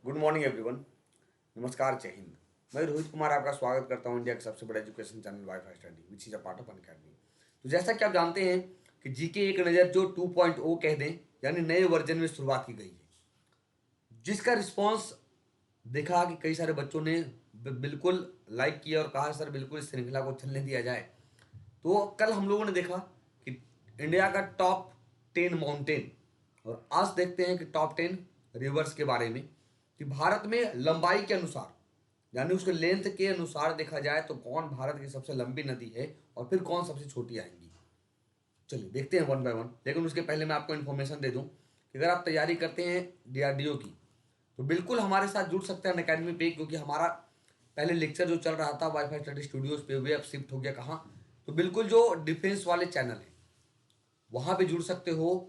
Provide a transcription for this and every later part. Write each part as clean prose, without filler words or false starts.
Good morning everyone. नमस्कार, जय हिंद। मैं रोहित कुमार आपका स्वागत करता हूं इंडिया के सबसे बड़े education channel wifi study which is a part of Unacademy. तो जैसा कि आप जानते हैं कि जीके एक नज़र जो 2.0 कह दें यानी नए वर्जन में शुरुआत की गई है, जिसका रिस्पांस देखा कि कई सारे बच्चों ने बिल्कुल लाइक किया और कहा सर बिल्कुल इस श्रृंखला को चलने दिया जाए। तो कल हम लोगों ने देखा कि इंडिया का टॉप 10 माउंटेन, और आज देखते हैं कि टॉप 10 रिवर्स के बारे में, कि भारत में लंबाई के अनुसार यानी उसके लेंथ के अनुसार देखा जाए तो कौन भारत की सबसे लंबी नदी है और फिर कौन सबसे छोटी आएंगी। चलिए देखते हैं वन बाय वन। लेकिन उसके पहले मैं आपको इन्फॉर्मेशन दे दूं कि अगर आप तैयारी करते हैं डीआरडीओ की तो बिल्कुल हमारे साथ जुड़ सकते हैं अनअकैडमी पे, क्योंकि हमारा पहले लेक्चर जो चल रहा था वाईफाई स्टडी स्टूडियोज पे वे अब शिफ्ट हो गया कहाँ, तो बिल्कुल जो डिफेंस वाले चैनल है वहाँ पे जुड़ सकते हो।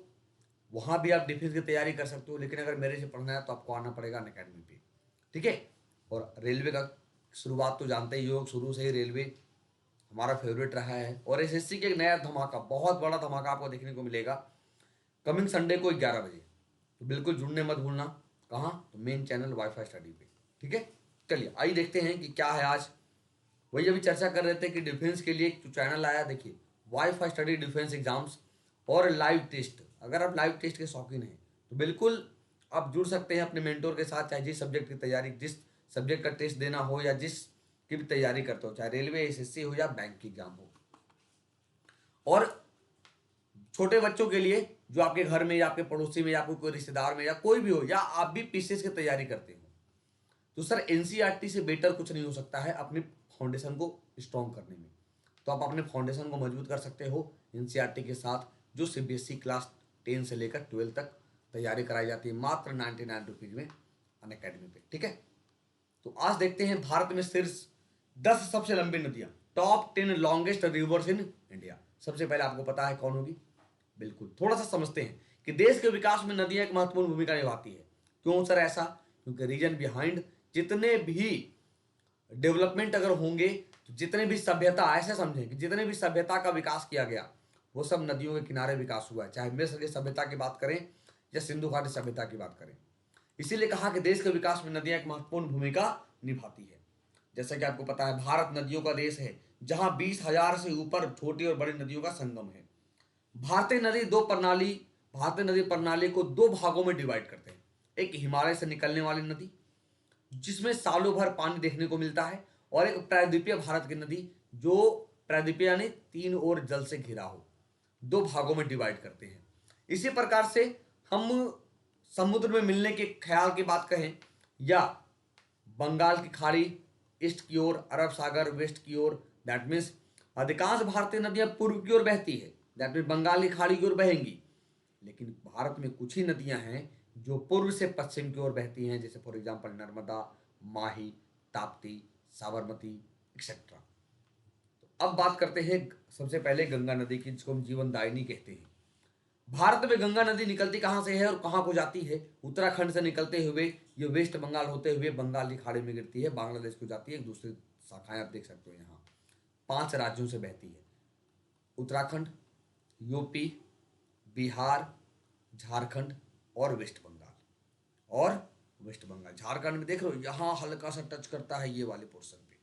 वहाँ भी आप डिफेंस की तैयारी कर सकते हो, लेकिन अगर मेरे से पढ़ना है तो आपको आना पड़ेगा अनअकैडमी पे, ठीक है। और रेलवे का शुरुआत तो जानते ही हो, शुरू से ही रेलवे हमारा फेवरेट रहा है। और एसएससी के एक नया धमाका, बहुत बड़ा धमाका आपको देखने को मिलेगा कमिंग संडे को 11 बजे। तो बिल्कुल जुड़ने मत भूलना। कहाँ? तो मेन चैनल वाईफाई स्टडी पे, ठीक है। चलिए आइए देखते हैं कि क्या है आज। वही अभी चर्चा कर रहे थे कि डिफेंस के लिए जो चैनल आया, देखिए वाईफाई स्टडी डिफेंस एग्जाम्स और लाइव टेस्ट। अगर आप लाइव टेस्ट के शौकीन हैं तो बिल्कुल आप जुड़ सकते हैं अपने मेंटोर के साथ, चाहे जिस सब्जेक्ट की तैयारी, जिस सब्जेक्ट का टेस्ट देना हो या जिस की भी तैयारी करते हो, चाहे रेलवे एसएससी हो या बैंक की एग्जाम हो। और छोटे बच्चों के लिए जो आपके घर में या आपके पड़ोसी में या आपको कोई रिश्तेदार में या कोई भी हो, या आप भी पीसीएस की तैयारी करते हो, तो सर एनसीईआरटी से बेटर कुछ नहीं हो सकता है अपनी फाउंडेशन को स्ट्रॉन्ग करने में। तो आप अपने फाउंडेशन को मजबूत कर सकते हो एनसीईआरटी के साथ, जो सीबीएसई क्लास 10 से लेकर 12 तक तैयारी कराई जाती है मात्र 99 रुपीज में अनअकैडमी पे, ठीक है। तो आज देखते हैं भारत में शीर्ष 10 सबसे लंबी नदियां, top 10 longest reverse in India. सबसे पहले आपको पता है कौन होगी? बिल्कुल, थोड़ा सा समझते हैं कि देश के विकास में नदियां एक महत्वपूर्ण भूमिका निभाती है। क्यों सर ऐसा? क्योंकि रीजन बिहाइंड जितने भी डेवलपमेंट अगर होंगे, तो जितने भी सभ्यता, ऐसे समझें कि जितने भी सभ्यता का विकास किया गया वो सब नदियों के किनारे विकास हुआ है, चाहे मिस्र की सभ्यता की बात करें या सिंधु घाटी सभ्यता की बात करें। इसीलिए कहा कि देश के विकास में नदियां एक महत्वपूर्ण भूमिका निभाती है। जैसा कि आपको पता है भारत नदियों का देश है, जहां 20,000 से ऊपर छोटी और बड़ी नदियों का संगम है। भारतीय नदी दो प्रणाली भारतीय नदी प्रणाली को दो भागों में डिवाइड करते हैं। एक हिमालय से निकलने वाली नदी जिसमें सालों भर पानी देखने को मिलता है, और एक प्रायद्वीपीय भारत की नदी जो प्रायद्वीपीय यानी तीन ओर जल से घिरा हो। दो भागों में डिवाइड करते हैं। इसी प्रकार से हम समुद्र में मिलने के ख्याल की बात कहें या बंगाल की खाड़ी ईस्ट की ओर, अरब सागर वेस्ट की ओर, दैट मीन्स अधिकांश भारतीय नदियां पूर्व की ओर बहती है, दैट मीन्स बंगाल की खाड़ी की ओर बहेंगी। लेकिन भारत में कुछ ही नदियां हैं जो पूर्व से पश्चिम की ओर बहती हैं, जैसे for example Narmada, Mahi, Tapti, Sabarmati etcetera. तो अब बात करते हैं सबसे पहले गंगा नदी की, जिसको हम जीवन दायिनी कहते हैं। भारत में गंगा नदी निकलती कहाँ से है और कहाँ को जाती है? उत्तराखंड से निकलते हुए ये वेस्ट बंगाल होते हुए बंगाल की खाड़ी में गिरती है, बांग्लादेश को जाती है। एक दूसरी शाखाएं आप देख सकते हो यहाँ 5 राज्यों से बहती है: उत्तराखंड, यूपी, बिहार, झारखंड और वेस्ट बंगाल। और वेस्ट बंगाल झारखंड में देख रहे हो यहाँ हल्का सा टच करता है ये वाले पोर्शन पे,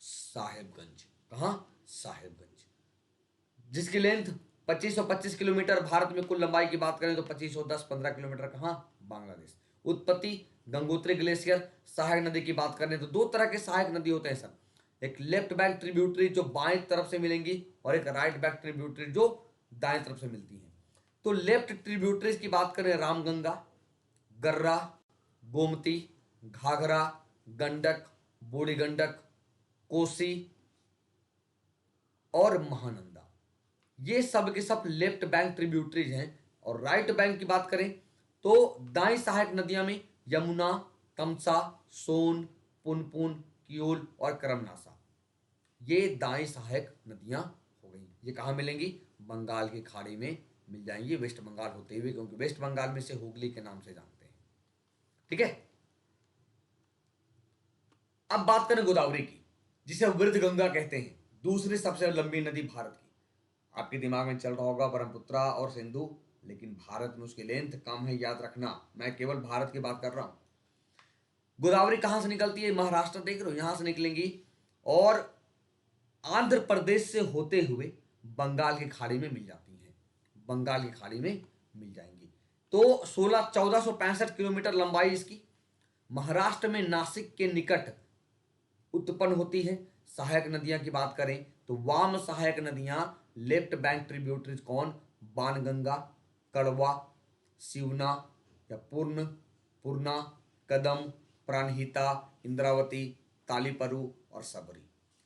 साहेबगंज। कहाँ? साहेबगंज, जिसकी लेंथ 2525 किलोमीटर। भारत में कुल लंबाई की बात करें तो 2510-15 किलोमीटर। कहाँ? बांग्लादेश। उत्पत्ति गंगोत्री ग्लेशियर। सहायक नदी की बात करें तो दो तरह के सहायक नदी होते हैं सर, एक लेफ्ट बैंक ट्रिब्यूटरी जो बाएं तरफ से मिलेंगी, और एक राइट बैंक ट्रिब्यूटरी जो दाएं तरफ से मिलती है। तो लेफ्ट ट्रिब्यूटरीज की बात करें रामगंगा, गर्रा, गोमती, घाघरा, गंडक, बूढ़ी गंडक, कोसी और महानंदा। ये सब के सब लेफ्ट बैंक ट्रिब्यूटरीज हैं। और राइट बैंक की बात करें तो दाएं सहायक नदियां में यमुना, तमसा, सोन, पुनपुन, किऊल और करमनासा, ये दाएं सहायक नदियां हो गई। ये कहां मिलेंगी? बंगाल की खाड़ी में मिल जाएंगी, वेस्ट बंगाल होते हुए, क्योंकि वेस्ट बंगाल में से हुगली के नाम से जानते हैं, ठीक है। अब बात करें गोदावरी की, जिसे वृद्ध गंगा कहते हैं, दूसरी सबसे लंबी नदी भारत की। आपके दिमाग में चल रहा होगा ब्रह्मपुत्रा और सिंधु, लेकिन भारत में उसकी लेंथ कम है, याद रखना, मैं केवल भारत की बात कर रहा हूं। गोदावरी कहां से निकलती है? महाराष्ट्र देख रहे हो, यहां से निकलेंगी और आंध्र प्रदेश से होते हुए बंगाल की खाड़ी में मिल जाती हैं, बंगाल की खाड़ी में मिल जाएंगी। तो 1465 किलोमीटर लंबाई इसकी। महाराष्ट्र में नासिक के निकट उत्पन्न होती है। सहायक नदियां की बात करें तो वाम सहायक नदियां लेफ्ट बैंक ट्रिब्यूटरीज कौन? बाणगंगा, कड़वा, शिवना या पूर्ण, पूर्णा, कदम, प्राणहिता, इंद्रावती, तालीपरू और सबरी,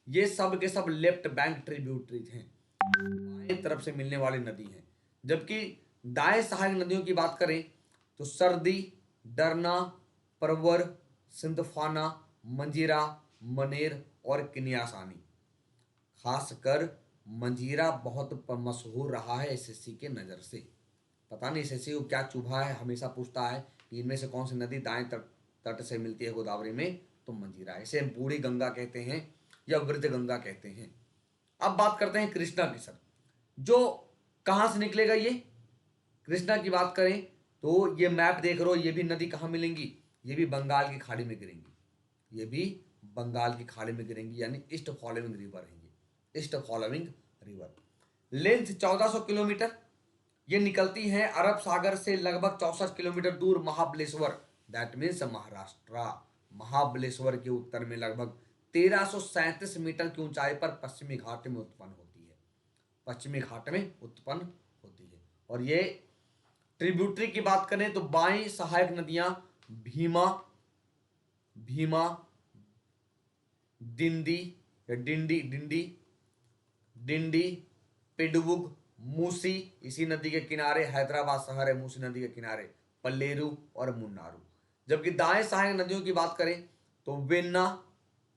ये सब के सब लेफ्ट बैंक ट्रिब्यूटरीज हैं, बाएं तरफ से मिलने वाली नदी हैं। जबकि दाएं सहायक नदियों की बात करें तो सर्दी, डरना, परवर, सिंधफाना, मंजीरा, मनेर और किन्यासानी। खासकर मंजीरा बहुत मशहूर रहा है एसएससी के नज़र से। पता नहीं एसएससी को क्या चुभा है, हमेशा पूछता है कि इनमें से कौन सी नदी दाएं तट से मिलती है गोदावरी में, तो मंजीरा। इसे बूढ़ी गंगा कहते हैं या वृद्ध गंगा कहते हैं। अब बात करते हैं कृष्णा की सर, जो कहां से निकलेगा ये? कृष्णा की बात करें तो ये मैप देख रहे हो, ये भी नदी कहां मिलेंगी? ये भी बंगाल की खाड़ी में गिरेंगी, ये भी बंगाल की खाड़ी में गिरेंगी, यानी ईस्ट फॉलोइंग रिवर है ये, east following river. Length 1400 kilometre. ये निकलती है अरब सागर से लगभग 64 किलोमीटर दूर महाबलेश्वर, दैट मीन्स महाराष्ट्र। महाबलेश्वर के उत्तर में लगभग 1337 मीटर की ऊंचाई पर पश्चिमी घाट में उत्पन्न होती है, पश्चिमी घाट में उत्पन्न होती है। और ये ट्रिब्यूटरी की बात करें तो बाई सहायक नदियां भीमा, भीमा, डिंडी या डिंडी, डिंडी, डिंडी, पिडवुग, मूसी, इसी नदी के किनारे हैदराबाद शहर है, मूसी नदी के किनारे, पल्लेरू और मुन्नारू। जबकि दाएं सहायक नदियों की बात करें तो वेन्ना,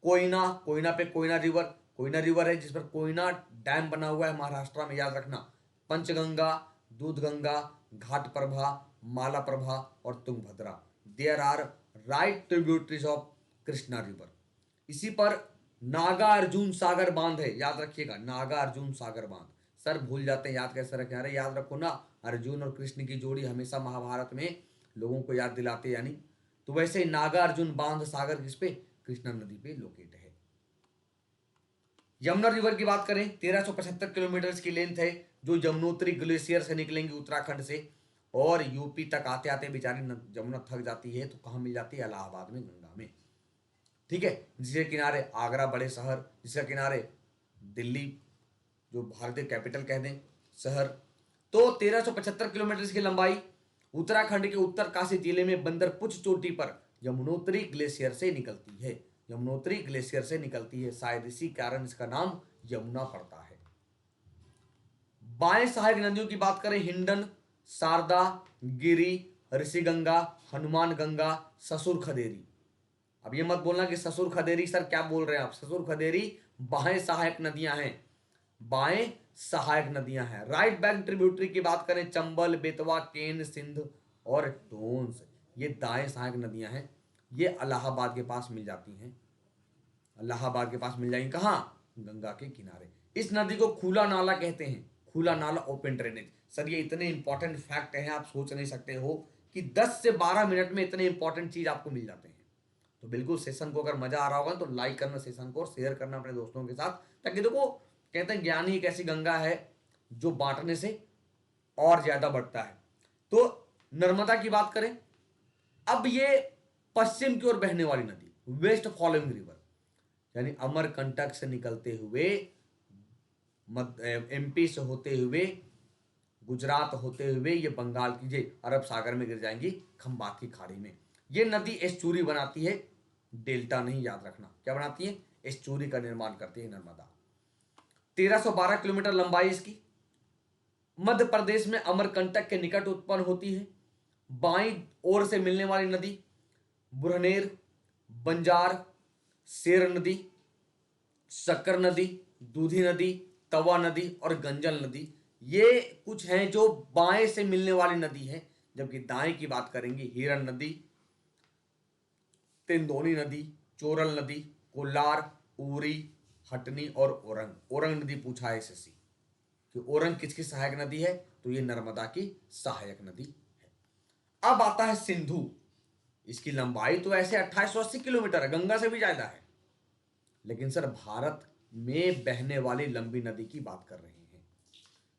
कोयना, कोयना पे कोयना रिवर, कोयना रिवर है जिस पर कोयना डैम बना हुआ है महाराष्ट्र में, याद रखना। पंचगंगा, दूधगंगा, घाट प्रभा, माला प्रभा और Tungabhadra, there are right tributaries of Krishna river. इसी पर नागा अर्जुन सागर बांध है, याद रखिएगा, नागा अर्जुन सागर बांध। सर भूल जाते हैं, याद कैसे रखें? अरे याद रखो ना, अर्जुन और कृष्ण की जोड़ी हमेशा महाभारत में लोगों को याद दिलाते, यानी तो वैसे नागा अर्जुन बांध सागर किस पे? कृष्णा नदी पे लोकेट है। यमुना रिवर की बात करें 1375 किलोमीटर की लेंथ है, जो यमुनोत्री ग्लेशियर से निकलेंगी उत्तराखंड से और यूपी तक आते आते बेचारी यमुना थक जाती है, तो कहां मिल जाती है? इलाहाबाद में, गंगा में। ठीक है, जिसके किनारे आगरा बड़े शहर, जिसके किनारे दिल्ली जो भारतीय कैपिटल कह दें शहर। तो 1375 किलोमीटर की लंबाई। उत्तराखंड के उत्तर काशी जिले में बंदरपुच चोटी पर यमुनोत्री ग्लेशियर से निकलती है, यमुनोत्री ग्लेशियर से निकलती है, शायद इसी कारण इसका नाम यमुना पड़ता है। बाएं सहायक नदियों की बात करें हिंडन, शारदा, गिरी, ऋषिगंगा, हनुमान गंगा, ससुर खदेरी। अब ये मत बोलना कि ससुर खदेरी सर क्या बोल रहे हैं आप, ससुर खदेरी बाएं सहायक नदियां हैं, बाएं सहायक नदियां हैं। राइट बैंक ट्रिब्यूटरी की बात करें चंबल, बेतवा, केन, सिंध और टोन्स, ये दाएं सहायक नदियां हैं। ये इलाहाबाद के पास मिल जाती हैं, इलाहाबाद के पास मिल जाएंगी, कहां? गंगा के किनारे। इस नदी को खुला नाला कहते हैं, खुला नाला, ओपन ड्रेनेज। सर ये इतने इंपॉर्टेंट फैक्ट हैं, आप सोच नहीं सकते हो कि 10 से 12 मिनट में इतने इंपॉर्टेंट चीज आपको मिल जाते हैं। तो बिल्कुल सेशन को अगर मजा आ रहा होगा तो लाइक करना सेशन को और शेयर करना अपने दोस्तों के साथ, ताकि देखो कहते हैं ज्ञान ही एक ऐसी गंगा है जो बांटने से और ज्यादा बढ़ता है। तो नर्मदा की बात करें, अब ये पश्चिम की ओर बहने वाली नदी, वेस्ट फॉलोइंग रिवर, यानी अमरकंटक से निकलते हुए एमपी से होते हुए गुजरात होते हुए ये बंगाल की जे अरब सागर में गिर जाएंगी खंबात की खाड़ी में। ये नदी एस्चुरी बनाती है, डेल्टा नहीं, याद रखना क्या बनाती है? एस्चुरी का निर्माण करती है नर्मदा। 1312 किलोमीटर लंबाई इसकी। मध्य प्रदेश में अमरकंटक के निकट उत्पन्न होती है। बाईं ओर से मिलने वाली नदी बुरहनेर, बंजार, शेर नदी, शक्कर नदी, दूधी नदी, तवा नदी और गंजल नदी, ये कुछ हैं जो बाएं से मिलने वाली नदी है। जबकि दाएं की बात करेंगे हिरन नदी, तिंदोनी नदी, चोरल नदी, कोल्लार, उरी, हटनी और ओरंग। ओरंग नदी पूछा है एसएससी कि ओरंग किसकी सहायक नदी है, तो ये नर्मदा की सहायक नदी है। अब आता है सिंधु। इसकी लंबाई तो ऐसे 2880 किलोमीटर है, गंगा से भी ज्यादा है, लेकिन सर भारत में बहने वाली लंबी नदी की बात कर रहे हैं।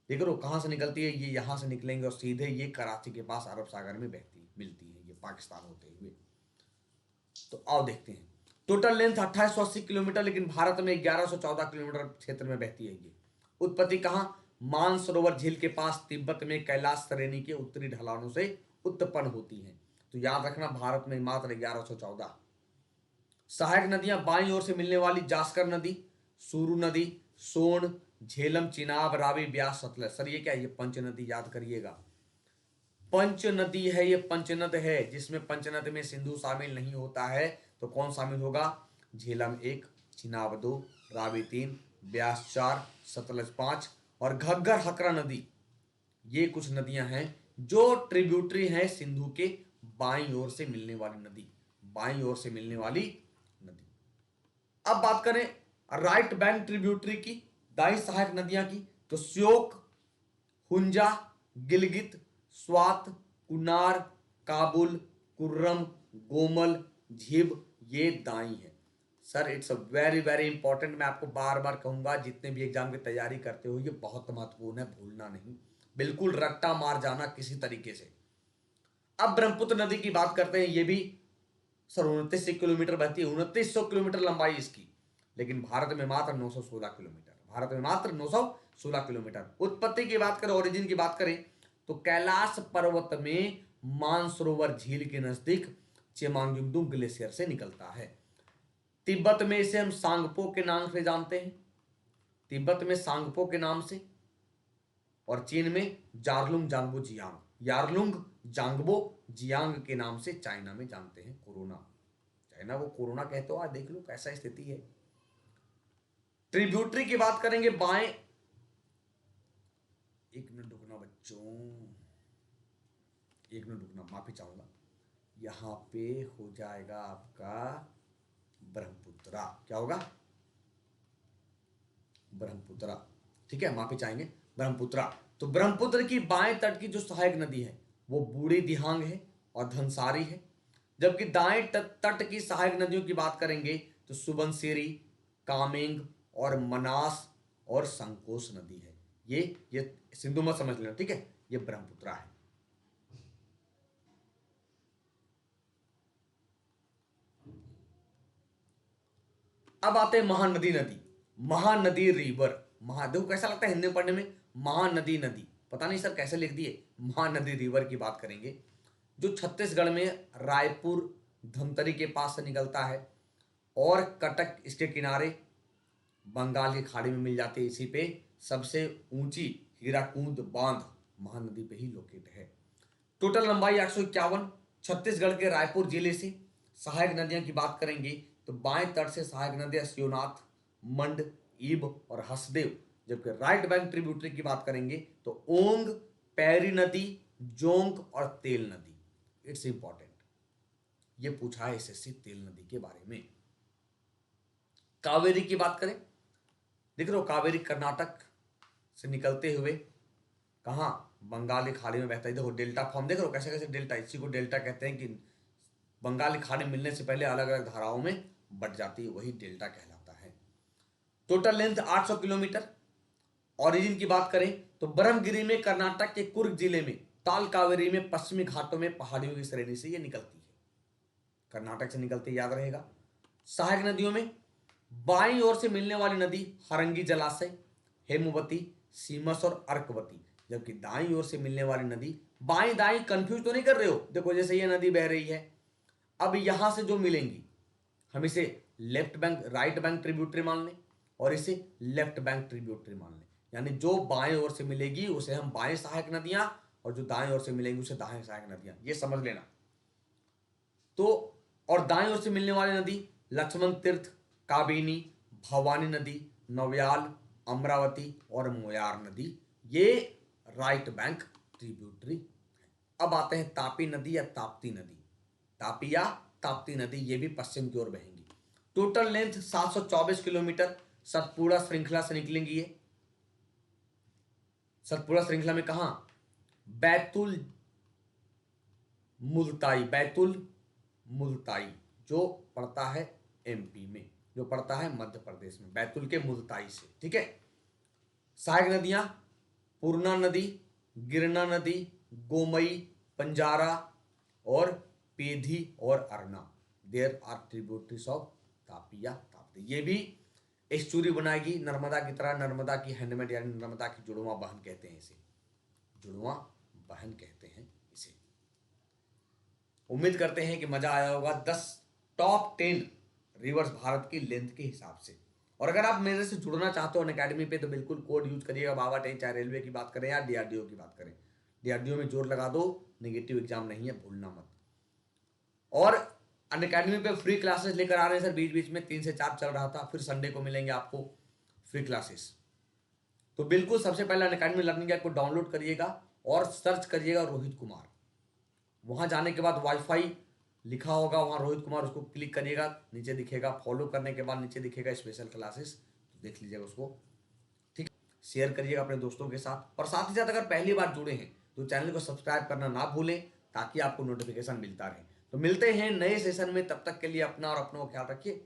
देख लो कहां से निकलती है, ये यहां से निकलेंगे और सीधे ये कराची के पास अरब सागर में बहती मिलती है, ये पाकिस्तान होते हुए। तो आओ देखते हैं। टोटल लेंथ 2880 किलोमीटर, लेकिन भारत में 1114 किलोमीटर क्षेत्र में बहती है ये। उत्पत्ति कहां? मानसरोवर झील के पास तिब्बत में कैलाश श्रेणी के उत्तरी ढलानों से उत्पन्न होती हैं। तो याद रखना भारत में मात्र 1114। सहायक नदियां बाईं ओर से मिलने वाली जास्कर नदी, सूरू नदी, सोन, झेलम, चिनाब, रावी, ब्यास, सतलज। सर ये क्या है? ये पंच नदी, याद करिएगा। पंच नदी है, ये पंचनद है, जिसमें पंचनद में सिंधु शामिल नहीं होता है। तो कौन शामिल होगा? झेलम 1, चिनाब 2, रावी 3, ब्यास 4, सतलज 5 और घग्गर हकरा नदी। ये कुछ नदियां हैं जो ट्रिब्यूटरी हैं सिंधु के बाईं ओर से मिलने वाली नदी, बाईं ओर से मिलने वाली नदी। अब बात करें राइट बैंक ट्रिब्यूटरी की, दाई सहायक नदियां की, तो श्योक, हुंजा, गिलगित, स्वात, कुनार, काबुल, कुर्रम, गोमल, झिब, ये दाई है। Sir it's a very very important, मैं आपको बार बार कहूंगा, जितने भी एग्जाम की तैयारी करते हो ये बहुत महत्वपूर्ण है, भूलना नहीं, बिल्कुल रट्टा मार जाना किसी तरीके से। अब ब्रह्मपुत्र नदी की बात करते हैं। ये भी सर 29 किलोमीटर बहती है, 2900 किलोमीटर लंबाई इसकी, लेकिन भारत में मात्र 916 किलोमीटर, भारत में मात्र 916 किलोमीटर। उत्पत्ति की बात करें, ओरिजिन की बात करें, तो कैलाश पर्वत में मानसरोवर झील के नजदीक चेमांगयुंगडू ग्लेशियर से निकलता है। तिब्बत में इसे हम सांगपो के नाम से जानते हैं, तिब्बत में सांगपो के नाम से, और चीन में जारलुंग जांगबो जियांग, यारलुंग जांगबो जियांग के नाम से चाइना में जानते हैं। कोरोना, चाइना को कोरोना कहते हो, आज देख लो कैसा स्थिति है। ट्रिब्यूटरी की बात करेंगे, बाएं, एक मिनट रुकना बच्चों, एक मिनट रुकना, माफी चाहूंगा, यहां पे हो जाएगा आपका ब्रह्मपुत्रा। क्या होगा? ब्रह्मपुत्रा, ठीक है, माफी चाहेंगे, ब्रह्मपुत्रा। तो ब्रह्मपुत्र की बाएं तट की जो सहायक नदी है वो बूढ़ी दिहांग है और धनसारी है, जबकि दाएं तट की सहायक नदियों की बात करेंगे तो सुबनसिरी, कामेंग और मनास और संकोश नदी है। ये सिंधु मत समझ लेना, ठीक है, ये ब्रह्मपुत्रा है। अब आते हैं महानदी नदी, महानदी रिवर। देखो कैसा लगता है हिंदी में पढ़ने में, महानदी नदी, पता नहीं सर कैसे लिख दिए। महानदी रिवर की बात करेंगे, जो छत्तीसगढ़ में रायपुर धमतरी के पास से निकलता है और कटक इसके किनारे बंगाल की खाड़ी में मिल जाती है। इसी पे सबसे ऊंची हीराकुंड बांध महानदी पे ही लोकेट है। टोटल लंबाई 851। छत्तीसगढ़ के रायपुर जिले से सहायक नदियां की बात करेंगे तो बाएं तट से सहायक नदियां शिवनाथ, मंड, ईब और हसदेव, जबकि राइट बैंक ट्रिब्यूटरी की बात करेंगे तो ओंग, पैरी नदी, जोंक और तेल नदी। इट्स इंपॉर्टेंट, ये पूछा है एसएससी तेल नदी के बारे में। कावेरी की बात करें, देख रहे हो कावेरी कर्नाटक से निकलते हुए कहां? बंगाल की खाड़ी में बहता है। देखो डेल्टा फॉर्म देख रहे हो कैसे कैसे डेल्टा, इसी को डेल्टा कहते हैं कि बंगाल की खाड़ी मिलने से पहले अलग अलग धाराओं में बट जाती है, वही डेल्टा कहलाता है। Total length 800 kilometre. ओरिजिन की बात करें तो ब्रह्मगिरी में, कर्नाटक के कुर्ग जिले में, ताल कावेरी में, पश्चिमी घाटों में पहाड़ियों की श्रेणी से यह निकलती है, कर्नाटक से निकलती, याद रहेगा। सहायक नदियों में बाईं ओर से मिलने वाली नदी हरंगी जलाशय, हेमवती, सीमस और अर्कवती, जबकि दाईं ओर से मिलने वाली नदी, बाईं दाईं कंफ्यूज तो नहीं कर रहे हो, देखो जैसे ये नदी बह रही है, अब यहां से जो मिलेंगी हम इसे left bank right bank tributary मान लें और इसे लेफ्ट बैंक ट्रिब्यूटरी मान लें, यानी जो बाएं ओर से मिलेगी उसे हम बाएं सहायक नदियां और जो दाएं ओर से मिलेंगी उसे दाएं सहायक नदियां, ये समझ लेना। तो और दाएं ओर से मिलने वाली नदी लक्ष्मण तीर्थ, काबिनी, भवानी नदी, नव्याल, अमरावती और मोयार नदी, ये राइट बैंक ट्रिब्यूटरी है। अब आते हैं तापी नदी या ताप्ती नदी, तापी या ताप्ती नदी, ये भी पश्चिम की ओर बहेंगी। Total length 724 kilometre. सतपुड़ा श्रृंखला से निकलेंगी ये। सतपुड़ा श्रृंखला में कहां? बैतुल मुल्ताई, बैतुल मुल्ताई जो पड़ता है एमपी में, जो पड़ता है मध्य प्रदेश में, बैतुल के मुल्ताई से, ठीक है। सहायक नदियां पूर्णा नदी, गिरना नदी, गोमई, पंजारा और पेधी और Arna, there are tributaries of Tapi या ताप्ती। ये भी एस्चुरी बनाएगी नर्मदा की तरह, नर्मदा की हैंडमेड यानी नर्मदा की जुड़वा बहन कहते हैं इसे, जुड़वा बहन कहते हैं इसे। उम्मीद करते हैं कि मजा आया होगा 10 टॉप 10 रिवर्स भारत की लेंथ के हिसाब से। और अगर आप मेरे से जुड़ना चाहते हो अकेडमी पे तो बिल्कुल कोड यूज करिएगा बाबा 10, चाहे रेलवे की बात करें या डीआरडीओ की बात करें। डीआरडीओ में जोर लगा दो, नेगेटिव एग्जाम नहीं है, भूलना मत। और अनअकैडमी पे फ्री क्लासेस लेकर आ रहे हैं सर, बीच बीच में 3 से 4 चल रहा था, फिर संडे को मिलेंगे आपको फ्री क्लासेस। तो बिल्कुल सबसे पहले अनअकैडमी लर्निंग ऐप को डाउनलोड करिएगा और सर्च करिएगा रोहित कुमार। वहां जाने के बाद वाईफाई लिखा होगा वहां रोहित कुमार, उसको क्लिक करिएगा, नीचे दिखेगा, फॉलो करने के बाद नीचे दिखेगा स्पेशल क्लासेस, तो देख लीजिएगा उसको, ठीक। शेयर करिएगा अपने दोस्तों के साथ, और साथ ही साथ अगर पहली बार जुड़े हैं तो चैनल को सब्सक्राइब करना ना भूलें ताकि आपको नोटिफिकेशन मिलता रहे। तो मिलते हैं नए सेशन में, तब तक के लिए अपना और अपनों का ख्याल रखिए।